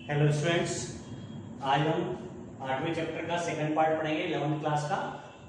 Hello students, आज हम 8वें chapter का सेकंड पार्ट पढ़ेंगे 11th क्लास का।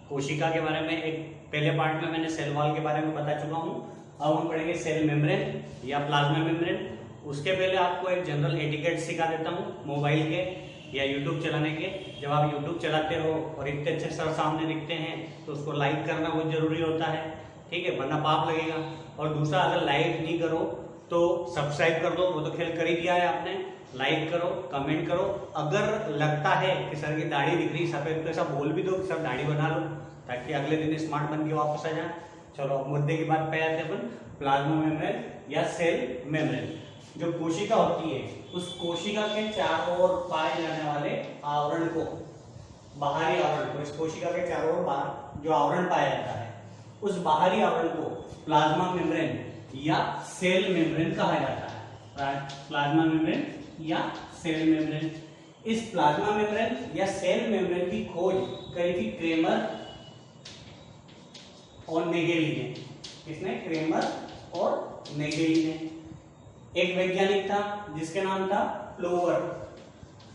कोशिका के बारे में एक पहले पार्ट में मैंने सेल वॉल के बारे में बता चुका हूँ। अब हम पढ़ेंगे सेल मेम्ब्रेन या प्लाज्मा मेम्ब्रेन। उसके पहले आपको एक जनरल एटिकेट सिखा देता हूँ मोबाइल के या यूट्यूब चलाने के। जब आप यूट्यूब चलाते हो और इतने अच्छे सर सामने दिखते हैं तो उसको लाइक करना बहुत जरूरी होता है, ठीक है, वरना पाप लगेगा। और दूसरा, अगर लाइक नहीं करो तो सब्सक्राइब कर दो, वो तो खेल कर ही दिया है आपने। लाइक करो, कमेंट करो। अगर लगता है कि सर की दाढ़ी दिख रही सफेद तो ऐसा बोल भी दो कि सर दाढ़ी बना लो, ताकि अगले दिन स्मार्ट बन के वापस आ जाए। चलो मुद्दे की बात पे आते हैं अपन। प्लाज्मा मेम्ब्रेन या सेल मेम्ब्रेन, जो कोशिका होती है उस कोशिका के चारों ओर पाए जाने वाले आवरण को, बाहरी आवरण को, इस कोशिका के चारों ओर बाहर जो आवरण पाया जाता है उस बाहरी आवरण को प्लाज्मा मेम्ब्रेन या सेल मेम्ब्रेन कहा जाता है। प्लाज्मा मेम्ब्रेन या सेल मेम्ब्रेन। इस प्लाज्मा मेम्ब्रेन या सेल मेम्ब्रेन की खोज करी थी क्रेमर और नेगेली ने। किसने? क्रेमर और नेगेली ने। एक वैज्ञानिक था जिसके नाम था प्लोवर।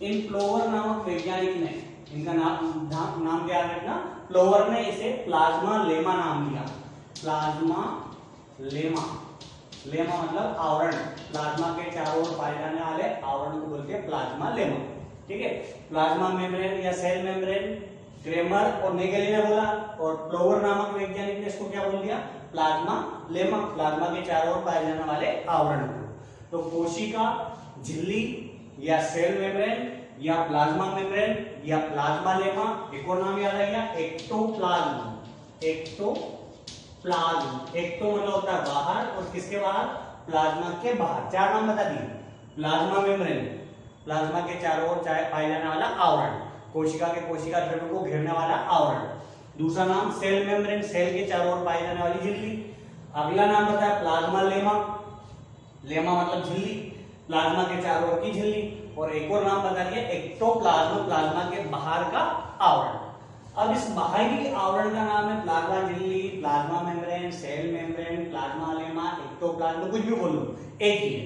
इन प्लोवर नामक वैज्ञानिक ने, इनका नाम क्या रखना, प्लोवर ने इसे प्लाज्मा लेमा नाम दिया। प्लाज्मा लेमा, लेमा मतलब आवरण, प्लाज्मा के चारों ओर पाए जाने वाले आवरण को बोलते हैं प्लाज्मा लेमा, ठीक है। प्लाज्मा मेम्ब्रेन या सेल मेम्ब्रेन क्रेमर और नेगेली ने बोला, और प्लोवर नामक वैज्ञानिक ने इसको क्या बोल दिया? प्लाज्मा लेमा, प्लाज्मा के चारों ओर पाए जाने वाले आवरण को। तो कोशिका झिल्ली या सेल मेम्ब्रेन या प्लाज्मा मेम्ब्रेन या प्लाज्मा लेमा, एक और नाम याद आ गया, एक्टोप्लाज्म। एक्टोप्लाज्म, एक्टो मतलब होता है बाहर, और किसके बाहर? प्लाज्मा के बाहर। चार नाम बता दिए। प्लाज्मा मेम्ब्रेन, प्लाज्मा के चारों ओर पाए जाने वाला आवरण, कोशिका के कोशिका द्रव्य को घेरने वाला आवरण। दूसरा नाम सेल मेम्ब्रेन, सेल के चारों ओर पाई जाने वाली झिल्ली। अगला नाम बताया प्लाज्मा लेमा, लेमा मतलब झिल्ली, प्लाज्मा के चारों ओर की झिल्ली। और एक और नाम बता दिया एक्टोप्लाज्म, प्लाज्मा के बाहर का आवरण। अब इस बाहरी आवरण का नाम है प्लाज्मा झिल्ली, plasma membrane, cell membrane, plasmalemma, ectoplasm, कुछ भी बोल लो, एक ही है।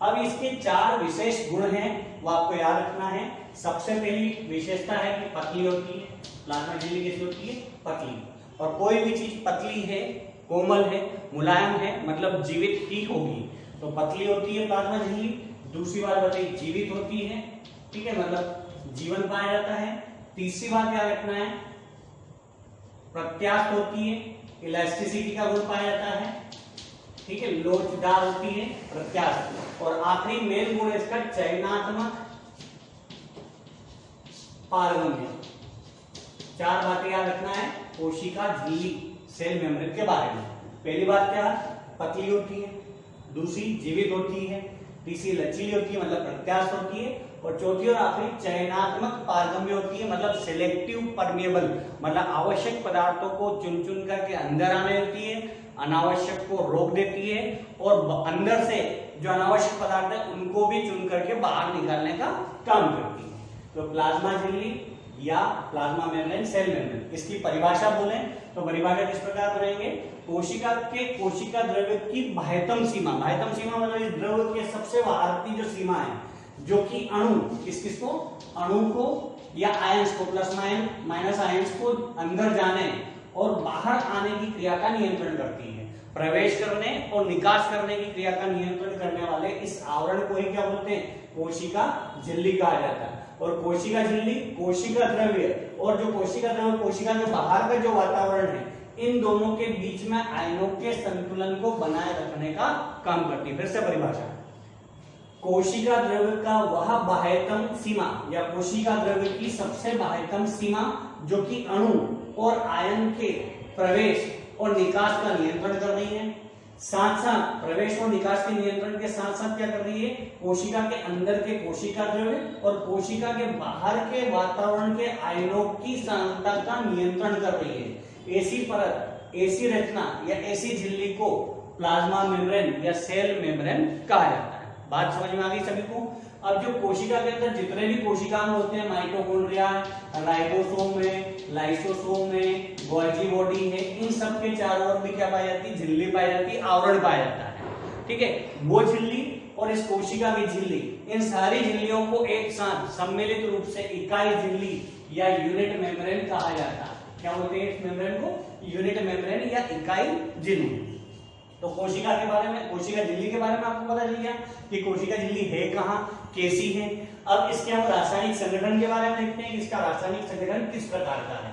अब इसके चार विशेष गुण हैं, वो आपको याद रखना है। सबसे पहली विशेषता है कि पतली होती है। प्लाज्मा झिल्ली कैसी होती है? पतली। और कोई भी चीज पतली है, कोमल है, मुलायम है, मतलब जीवित ही होगी, तो पतली होती है प्लाज्मा झिल्ली। दूसरी बात बताइए, जीवित होती है, ठीक है, मतलब जीवन पाया जाता है। तीसरी बात क्या रखना है? प्रत्यास्थ होती है, इलास्टिसिटी का गुण पाया जाता है, ठीक है, लोचदार होती है, प्रत्यास्थ। और आखिरी मेन गुण इसका चयनात्मक पारगम्य। चार बातें याद रखना है कोशिका झिल्ली सेल मेम्ब्रेन के बारे में। पहली बात क्या? पतली होती है। दूसरी, जीवित होती है। तीसरी, लचीली होती है, मतलब प्रत्यास्थ होती है। और चौथी और आखिरी, चयनात्मक पारगम्य होती है, मतलब सिलेक्टिव परमिएबल, मतलब आवश्यक पदार्थों को चुन चुन करके अंदर आने देती है, अनावश्यक को रोक देती है, और अंदर से जो अनावश्यक पदार्थ है उनको भी चुन करके बाहर निकालने का काम करती है। तो प्लाज्मा झिल्ली या प्लाज्मा मेम्ब्रेन, सेल मेम्ब्रेन, इसकी परिभाषा बोलें तो परिभाषा किस प्रकार बनाएंगे? कोशिका के कोशिका द्रव्य की बाह्यतम सीमा, बाह्यतम सीमा मतलब इस द्रव्य के सबसे बाहर की जो सीमा है, जो कि अणु, किसको? अणु को या आयंस को, प्लस माइनस आयंस को अंदर जाने और बाहर आने की क्रिया का नियंत्रण करती है। प्रवेश करने और निकास करने की क्रिया का नियंत्रण करने वाले इस आवरण को ही क्या बोलते हैं? कोशिका झिल्ली कहा जाता है। और कोशिका झिल्ली, कोशिका द्रव्य और जो कोशिका द्रव्य, कोशिका के बाहर का जो वातावरण है, इन दोनों के बीच में आयनों के संतुलन को बनाए रखने का काम करती है। फिर से परिभाषा, कोशिका द्रव्य का वह बाह्यतम सीमा या कोशिका द्रव्य की सबसे बाह्यतम सीमा जो कि अणु और आयन के प्रवेश और निकास का नियंत्रण कर रही है। साथ साथ प्रवेश और निकास के नियंत्रण के साथ साथ क्या कर रही है? कोशिका के अंदर के कोशिका द्रव्य और कोशिका के बाहर के वातावरण के आयनों की सांद्रता का नियंत्रण कर रही है। ऐसी परत, ऐसी रचना या ऐसी झिल्ली को प्लाज्मा मेम्ब्रेन या सेल मेम्ब्रेन कहा जाता है। बात समझ में आ गई सभी को? अब जो कोशिका के अंदर जितने भी कोशिकाएं होते हैं, माइटोकॉन्ड्रिया, राइबोसोम है, लाइसोसोम है, गोल्गी बॉडी है, इन सब के चारों ओर भी क्या पाई जाती है? झिल्ली पाई जाती है, आवरण पाया जाता है, ठीक है। वो झिल्ली और इस कोशिका की झिल्ली, इन सारी झिल्लियों को एक साथ सम्मिलित रूप से इकाई झिल्ली या यूनिट मेम्ब्रेन कहा जाता है। क्या बोलते हैं इस मेम्ब्रेन को? यूनिट मेम्ब्रेन या इकाई झिल्ली। तो कोशिका के बारे में, कोशिका झिल्ली के बारे में आपको पता चल गया कि कोशिका झिल्ली है कहाँ, कैसी है। अब इसके हम रासायनिक संगठन के बारे में देखते हैं कि इसका रासायनिक संगठन किस प्रकार का है।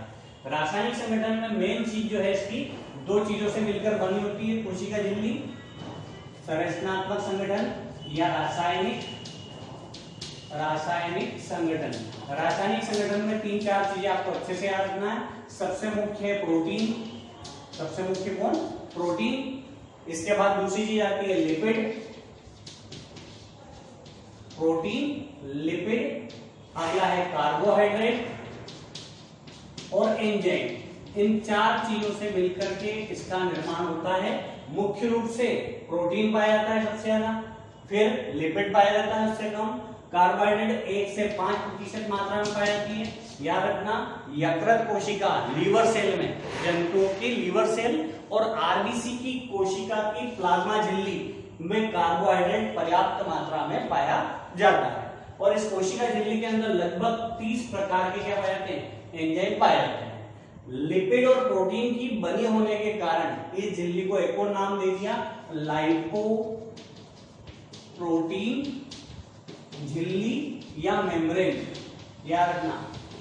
रासायनिक संगठन में मेन चीज जो है इसकी दो चीजों से मिलकर बनी होती है कोशिका झिल्ली, संरचनात्मक संगठन या रासायनिक संगठन। रासायनिक संगठन में 3-4 चीजें आपको अच्छे से याद रखना है। सबसे मुख्य है प्रोटीन, सबसे मुख्य कौन? प्रोटीन। इसके बाद दूसरी चीज आती है लिपिड, प्रोटीन, लिपिड। अगला है कार्बोहाइड्रेट और एंजाइम। इन 4 चीजों से मिलकर के इसका निर्माण होता है। मुख्य रूप से प्रोटीन पाया जाता है सबसे ज्यादा, फिर लिपिड पाया जाता है उससे कम, कार्बोहाइड्रेट 1 से 5% मात्रा में पाई जाती है। याद रखना, यकृत कोशिका लीवर सेल में, जंतुओं की लीवर सेल और आरबीसी की कोशिका की प्लाज्मा झिल्ली में कार्बोहाइड्रेट पर्याप्त मात्रा में पाया जाता है। और इस कोशिका झिल्ली के अंदर लगभग 30 प्रकार के क्या पाए जाते हैं? एंजाइम पाए जाते हैं। लिपिड और प्रोटीन की बनी होने के कारण इस झिल्ली को एक और नाम दे दिया, लाइपो प्रोटीन झिल्ली या मेम्ब्रेन। याद रखना,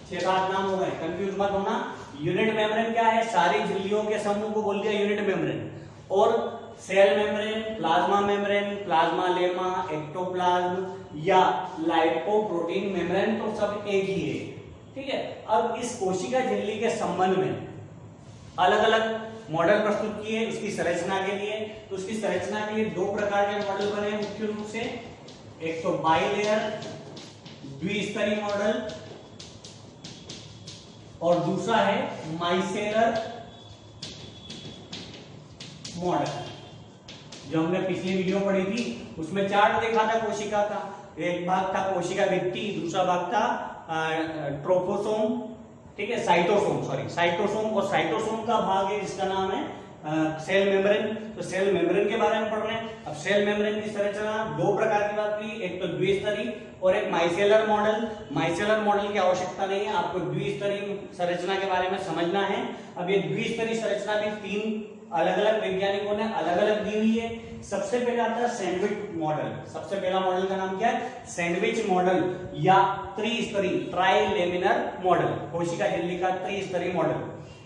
6-7 नाम हो गए, कंफ्यूज मत होना। यूनिट मेम्ब्रेन क्या है? सारी झिल्लियों के समूह को बोल दिया यूनिट मेम्ब्रेन। और cell membrane, plasma membrane, plasmalemma, ectoplasm या लाइपोप्रोटीन मेम्ब्रेन तो सब एक ही है। ठीक है। अब इस कोशिका झिल्ली के संबंध में अलग अलग मॉडल प्रस्तुत किए इसकी संरचना के लिए। तो उसकी संरचना के लिए 2 प्रकार के मॉडल बने मुख्य रूप से। एक तो बाइलेयर द्विस्तरीय मॉडल और दूसरा है माइसेलर मॉडल। जो हमने पिछली वीडियो पढ़ी थी उसमें चार्ट देखा था कोशिका का। एक भाग था कोशिका भित्ति, दूसरा भाग था ट्रोफोसोम, ठीक है, साइटोसोम और साइटोसोम का भाग है जिसका नाम है सेल मेम्ब्रेन। तो सेल मेम्ब्रेन के बारे में पढ़ रहे हैं। अब सेल मेम्ब्रेन की संरचना 2 प्रकार की बात की, एक तो द्विस्तरीय और एक माइसेलर मॉडल। माइसेलर मॉडल की आवश्यकता नहीं है, आपको द्विस्तरीय संरचना के बारे में समझना है। अब ये द्विस्तरीय संरचना भी 3 अलग अलग वैज्ञानिकों ने अलग अलग दी हुई है। सबसे पहले आता है सैंडविच मॉडल। सबसे पहला मॉडल का नाम क्या है? सैंडविच मॉडल या त्रिस्तरीय ट्राइलेमिनर मॉडल, कोशिका झिल्ली का त्रिस्तरीय मॉडल,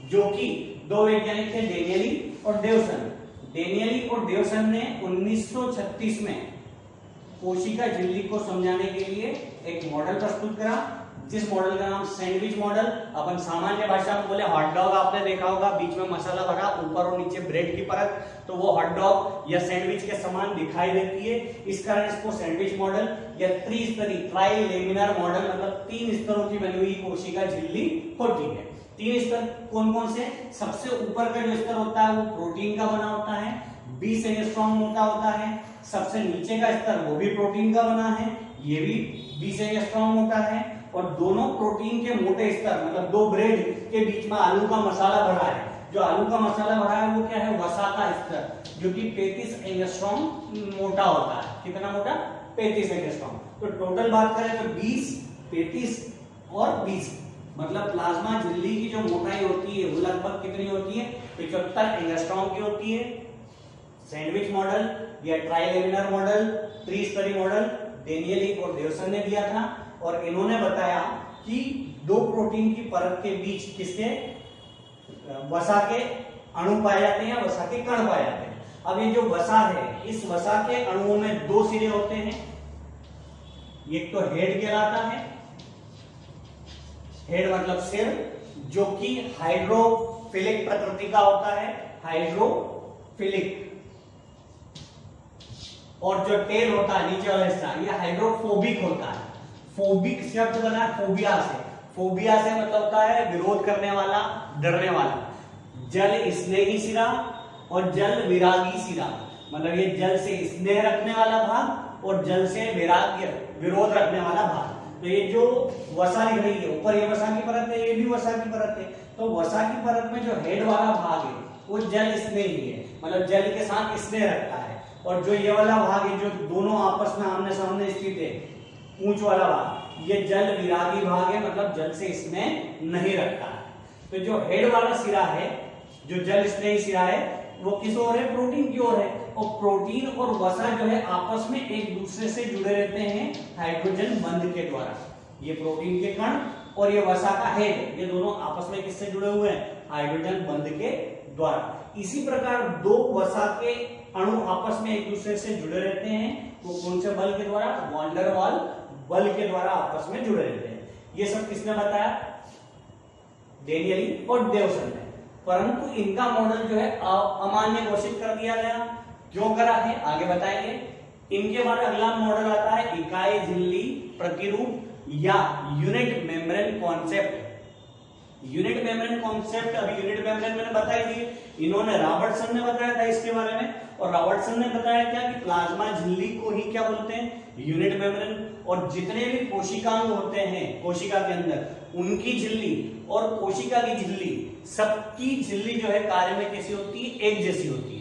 जो कि 2 वैज्ञानिक थे, डेनियली और डेवसन। डेनियली और डेवसन ने 1936 में कोशिका झिल्ली को समझाने के लिए एक मॉडल प्रस्तुत करा, जिस मॉडल का नाम सैंडविच मॉडल। अपन सामान्य भाषा में बोले हॉट डॉग, आपने देखा होगा, बीच में मसाला भरा, ऊपर और नीचे ब्रेड की परत, तो वो हॉट डॉग या सैंडविच के समान दिखाई देती है। इस कारण इसको सैंडविच मॉडल या त्रिस्तरीय ट्राइलेमिनर मॉडल, मतलब 3 स्तरों की बनी हुई कोशिका झिल्ली होती है। 3 स्तर कौन कौन से? सबसे ऊपर का जो स्तर होता है वो प्रोटीन का बना होता है, 20 एंगस्ट्रॉम मोटा होता है। सबसे नीचे का स्तर वो भी प्रोटीन का बना है, ये भी 20 एंगस्ट्रॉम मोटा है। और दोनों प्रोटीन के मोटे स्तर, मतलब 2 ब्रेड के बीच में आलू का मसाला भरा है। जो आलू का मसाला भरा है वो क्या है? वसा का स्तर, जो कि 35 एंगस्ट्रॉम मोटा होता है। कितना मोटा? 35 एंगस्ट्रॉम। तो टोटल बात करें तो 20, 35 और 20, मतलब प्लाज्मा झिल्ली की जो मोटाई होती है वो लगभग कितनी होती है? 75 एंगस्ट्रॉम की होती है। सैंडविच मॉडल या ट्राइलेमिनर मॉडल, त्रिस्तरीय मॉडल डेनियली और डेवसन ने दिया था। और इन्होंने बताया कि 2 प्रोटीन की परत के बीच किसके? वसा के अणु पाए जाते हैं, वसा के कण पाए जाते हैं। अब ये जो वसा है, इस वसा के अणुओं में 2 सिरे होते हैं। एक तो हेड कहलाता है, हेड मतलब सिर, जो कि हाइड्रोफिलिक प्रकृति का होता है, हाइड्रोफिलिक। और जो टेल होता है, नीचे वाला हिस्सा, ये हाइड्रोफोबिक होता है। फोबिक शब्द बना है फोबिया से। फोबिया से मतलब होता है विरोध करने वाला, डरने वाला। जल स्नेही सिरा और जल विरागी सिरा, मतलब ये जल से स्नेह रखने वाला भाग और जल से वैराग्य, विरोध रखने वाला भाग। तो ये जो वसा लिख रही है, ऊपर ये वसा की परत है, ये भी वसा की परत है। तो वसा की परत में जो हेड वाला भाग है वो जल स्नेही है, मतलब जल के साथ स्नेह रखता है। और जो ये वाला भाग है जो दोनों आपस में आमने सामने स्थित है, पूंछ वाला भाग, ये जल विरागी भाग है, मतलब जल से स्नेह नहीं रखता है। तो जो हेड वाला सिरा है, जो जल स्नेही सिरा है, वो किस ओर है? प्रोटीन की ओर है। और प्रोटीन और वसा जो है आपस में एक दूसरे से जुड़े रहते हैं हाइड्रोजन बंध के द्वारा। ये प्रोटीन के कण और ये वसा का हेड, ये दोनों आपस में किससे जुड़े हुए हैं? हाइड्रोजन बंध के द्वारा। इसी प्रकार दो वसा के अणु आपस में एक दूसरे से जुड़े रहते हैं, वो कौन से बल के द्वारा? वॉन डेर वाल बल के द्वारा आपस में जुड़े रहते हैं। ये सब किसने बताया? डेनियली और देवसन ने। परंतु इनका मॉडल जो है अमान्य घोषित कर दिया गया। क्यों करा है आगे बताएंगे। इनके बाद अगला मॉडल आता है इकाई झिल्ली प्रतिरूप या unit membrane concept. Unit membrane concept अभी यूनिट मेम्ब्रेन मैंने बताई थी, इन्होंने रॉबर्टसन ने बताया था इसके बारे में। और रॉबर्टसन ने बताया क्या कि प्लाज्मा झिल्ली को ही क्या बोलते हैं? Unit membrane. और जितने भी कोशिकांग होते हैं कोशिका के अंदर, उनकी झिल्ली और कोशिका की झिल्ली, सबकी झिल्ली जो है कार्य में कैसी होती है? एक जैसी होती है।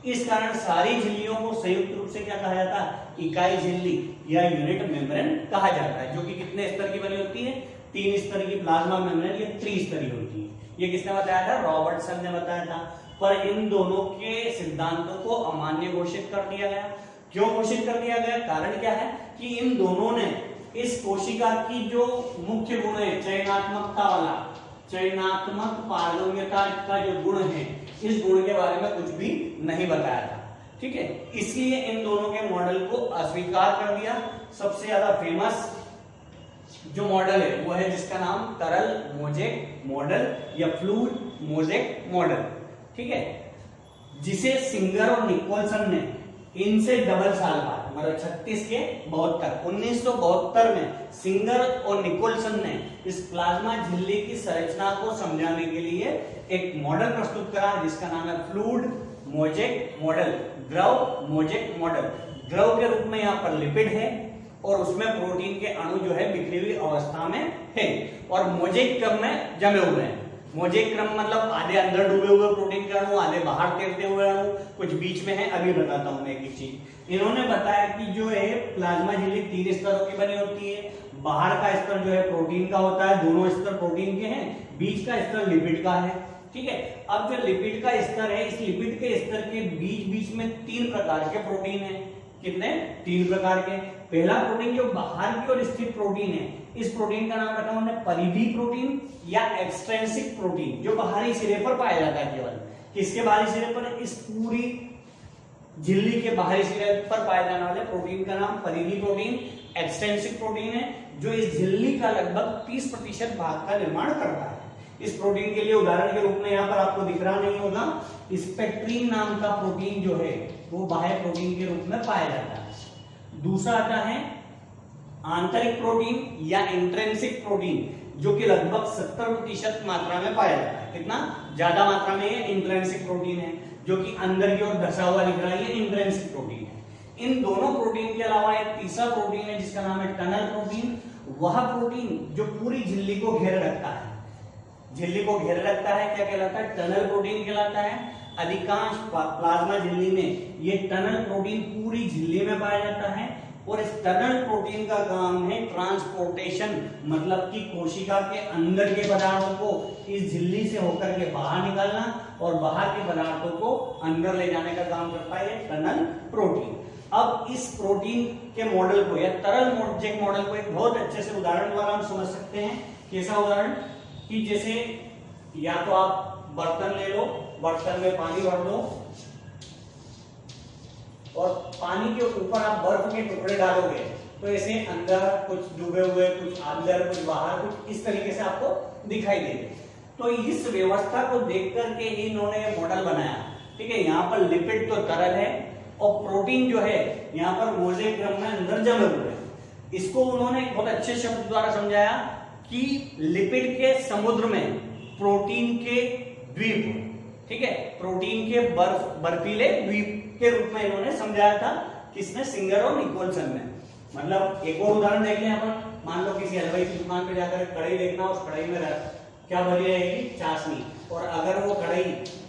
इस कारण सारी झिल्लियों को संयुक्त रूप से क्या कहा जाता है? इकाई झिल्ली या यूनिट मेम्ब्रेन कहा जाता है, जो कि कितने स्तर की बनी होती है? 3 स्तर की प्लाज्मा मेम्ब्रेन ये त्रिस्तरीय होती है। ये किसने बताया था? रॉबर्टसन ने बताया था। पर इन दोनों के सिद्धांतों को अमान्य घोषित कर दिया गया। क्यों घोषित कर दिया गया? कारण क्या है कि इन दोनों ने इस कोशिका की जो मुख्य गुण है चयनात्मकता वाला, चयनात्मक पारगम्यता का जो गुण है, इस गुण के बारे में कुछ भी नहीं बताया था। ठीक है, इसलिए इन दोनों के मॉडल को अस्वीकार कर दिया। सबसे ज्यादा फेमस जो मॉडल है वो है जिसका नाम तरल मोजेक मॉडल या फ्लूइड मोजेक मॉडल। ठीक है, जिसे सिंगर और निकोलसन ने इनसे डबल साल बाद, मतलब 36 के 72, 1972 में सिंगर और निकोलसन ने इस प्लाज्मा झिल्ली की संरचना को समझाने के लिए एक मॉडल प्रस्तुत करा जिसका नाम है फ्लूइड मोजेक मॉडल, द्रव मोजेक मॉडल। द्रव के रूप में यहाँ पर लिपिड है और उसमें प्रोटीन के अणु जो है बिखरी हुई अवस्था में है और मोजेक क्रम में जमे हुए हैं। मोजेक क्रम मतलब आधे अंदर डूबे हुए प्रोटीन के अणु, आधे बाहर तैरते हुए अणु, कुछ बीच में है। अभी बताता हूं एक एक चीज। इन्होंने बताया कि जो है प्लाज्मा झिल्ली 3 स्तरों की बनी होती है। बाहर का स्तर जो है प्रोटीन का होता है, दोनों स्तर प्रोटीन के हैं। बीच का स्तर लिपिड का है। ठीक है, अब जो लिपिड का स्तर है, इस लिपिड के स्तर के बीच बीच में 3 प्रकार के प्रोटीन है। कितने? 3 प्रकार के। पहला प्रोटीन जो बाहर की ओर स्थित प्रोटीन है, इस प्रोटीन का नाम रखा उन्होंने परिधि प्रोटीन या एक्सट्रिंसिक प्रोटीन, जो बाहरी सिरे पर पाया जाता है। केवल किसके बाहरी सिरे पर? इस पूरी झिल्ली के बाहरी सिरे पर पाए जाने वाले प्रोटीन का नाम परिधि प्रोटीन, एक्सट्रिंसिक प्रोटीन है, जो इस झिल्ली का लगभग 30% भाग का निर्माण करता है। इस प्रोटीन के लिए उदाहरण के रूप में यहाँ पर आपको दिख रहा नहीं होगा, स्पेक्ट्रीन नाम का प्रोटीन जो है वो बाह्य प्रोटीन के रूप में पाया जाता है। दूसरा आता है आंतरिक प्रोटीन या इंट्रिंसिक प्रोटीन, जो कि लगभग 70% मात्रा में पाया जाता है। कितना ज्यादा मात्रा में? ये इंट्रिंसिक प्रोटीन है, जो कि अंदर की ओर धसा हुआ दिख रहा है, ये इंट्रिंसिक प्रोटीन है। इन दोनों प्रोटीन के अलावा एक तीसरा प्रोटीन है जिसका नाम है टनल प्रोटीन। वह प्रोटीन जो पूरी झिल्ली को घेरे रखता है, झिल्ली को घेरे रखता है, क्या कहलाता है? टनल प्रोटीन कहलाता है। अधिकांश प्लाज्मा झिल्ली में ये टनल प्रोटीन पूरी झिल्ली में पाया जाता है और इस टनल प्रोटीन का काम है ट्रांसपोर्टेशन, मतलब कि कोशिका के अंदर के पदार्थों को इस झिल्ली से होकर के बाहर निकालना और बाहर के पदार्थों को अंदर ले जाने का काम करता है टनल प्रोटीन। अब इस प्रोटीन के मॉडल को या तरल मोजेक मॉडल को एक बहुत अच्छे से उदाहरण द्वारा हम समझ सकते हैं। कैसा उदाहरण? कि जैसे या तो आप बर्तन ले लो, बर्तन में पानी भर दो और पानी के ऊपर आप बर्फ के टुकड़े डालोगे तो ऐसे अंदर कुछ डूबे हुए, कुछ अंदर, कुछ बाहर, कुछ इस तरीके से आपको दिखाई देंगे। तो इस व्यवस्था को देख करके ही इन्होंने ये मॉडल बनाया। ठीक है, यहाँ पर लिपिड तो तरल है और प्रोटीन जो है यहाँ पर मोजेक क्रम में अंदर जमे हुए हैं। इसको उन्होंने बहुत अच्छे शब्द द्वारा समझाया कि लिपिड के समुद्र में प्रोटीन के द्वीप, ठीक है, प्रोटीन के बर्फीले द्वीप के रूप में इन्होंने समझाया था। किसने? सिंगर और निकोलसन ने। मतलब एक और उदाहरण देख लें अपन। मान लो किसी हलवाई की दुकान पे जाकर कढ़ाई देखना, उस कढ़ाई में क्या भरी रहेगी? चाशनी। और अगर वो कढ़ाई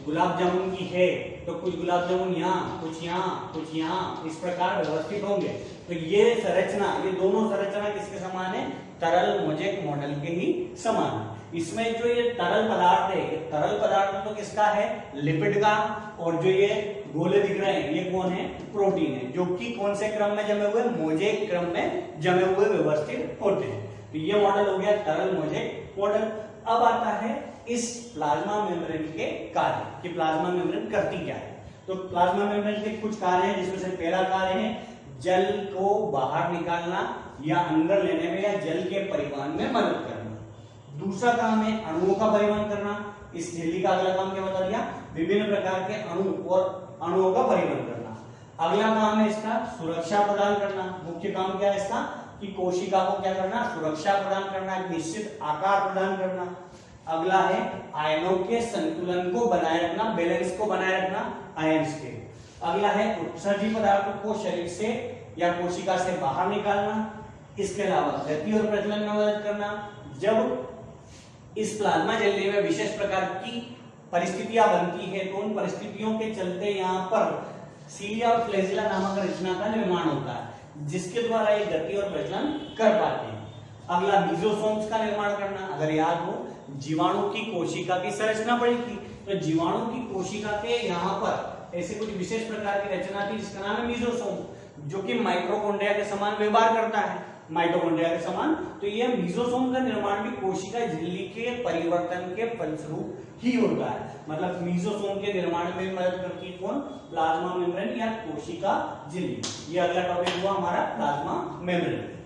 गुलाब जामुन की है तो कुछ गुलाब जामुन यहाँ, कुछ यहाँ, कुछ यहाँ, इस प्रकार व्यवस्थित होंगे। तो ये संरचना, ये दोनों संरचना किसके समान है? तरल मोज़ेक मॉडल के ही समान है। इसमें जो ये तरल पदार्थ है, ये तरल पदार्थ तो किसका है? लिपिड का। और जो ये गोले दिख रहे हैं ये कौन है? प्रोटीन है, जो कि कौन से क्रम में जमे हुए? मोज़ेक क्रम में जमे हुए व्यवस्थित होते हैं। तो ये मॉडल हो गया तरल मोज़ेक मॉडल। अब आता है इस प्लाज्मा मेम्ब्रेन के कार्य कि प्लाज्मा मेम्ब्रेन करती क्या है। तो प्लाज्मा मेम्ब्रेन के कुछ कार्य हैं, जिसमें से पहला कार्य है जल को बाहर निकालना या अंदर लेने में या जल के परिवहन में मदद करना। दूसरा काम है अणुओं का परिवहन करना। इस झिल्ली का अगला काम क्या बता दिया? विभिन्न प्रकार के अणु और अणुओं का परिवहन करना। अगला काम है इसका सुरक्षा प्रदान करना। मुख्य काम क्या है इसका? कि कोशिका को क्या करना? सुरक्षा प्रदान करना, एक निश्चित आकार प्रदान करना। अगला है आयनों के संतुलन को बनाए रखना, बैलेंस को बनाए रखना आयन्स के। अगला है उत्सर्जी पदार्थों को शरीर से या कोशिका से बाहर निकालना। इसके अलावा गति और प्रचलन में मदद करना। जब इस प्लाज्मा झिल्ली में विशेष प्रकार की परिस्थितियां बनती है तो उन परिस्थितियों के चलते यहाँ पर सीलिया और फ्लैजिला नामक रचना का निर्माण होता है, जिसके द्वारा ये गति और प्रचलन कर पाते हैं। अगला मीजोसोम्स का निर्माण करना। अगर याद हो जीवाणु की कोशिका की संरचना पड़ी थी, तो जीवाणु की कोशिका के यहाँ पर ऐसे कुछ विशेष प्रकार की रचना थी जिसका नाम है मीजोसोम, जो कि माइटोकॉन्ड्रिया के समान व्यवहार करता है, माइटोकॉन्ड्रिया के समान। तो यह मीजोसोम का निर्माण भी कोशिका झिल्ली के परिवर्तन के फलस्वरूप ही होता है। मतलब मीजोसोम के निर्माण में मदद करती है कौन? प्लाज्मा मेम्ब्रेन या कोशिका झिल्ली। ये अगला टॉपिक हुआ हमारा प्लाज्मा मेम्ब्रेन।